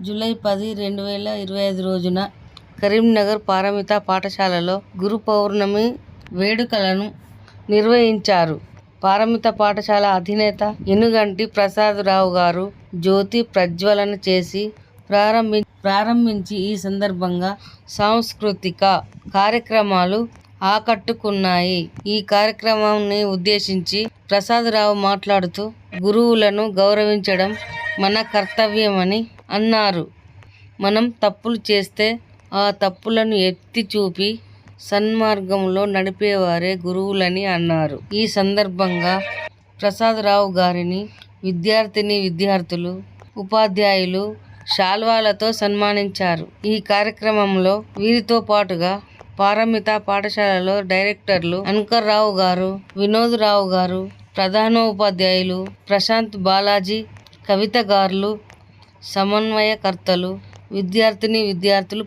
July 10, 2025 రోజున కరీంనగర్ పారమిత పాఠశాలలో గురు పౌర్ణమి వేడుకలను నిర్వహించారు. పారమిత పాఠశాల అధినేత ఎనుగంటి ప్రసాదరావు గారు జ్యోతి ప్రజ్వలన చేసి ప్రారంభించి ఈ సందర్భంగా సాంస్కృతిక కార్యక్రమాలు ఆకట్టుకున్నాయి. ఈ కార్యక్రమాన్ని ఉద్దేశించి ప్రసాదరావు మాట్లాడుతూ గురువులను గౌరవించడం మన కర్తవ్యమని అన్నారు. మనం తప్పులు చేస్తే ఆ తప్పులను ఎత్తి చూపి సన్మార్గంలో నడిపేవారే గురువులని అన్నారు. ఈ సందర్భంగా ప్రసాదరావు గారిని విద్యార్థులు, ఉపాధ్యాయులు శాల్వాలతో సన్మానించారు. ఈ కార్యక్రమంలో వీరితో పాటుగా పారమిత పాఠశాలలో డైరెక్టర్లు అన్కర్రావు గారు, వినోద్ రావు గారు, ప్రధానోపాధ్యాయులు ప్రశాంత్ బాలాజీ, కవిత గార్లు, సమన్వయకర్తలు, విద్యార్థులు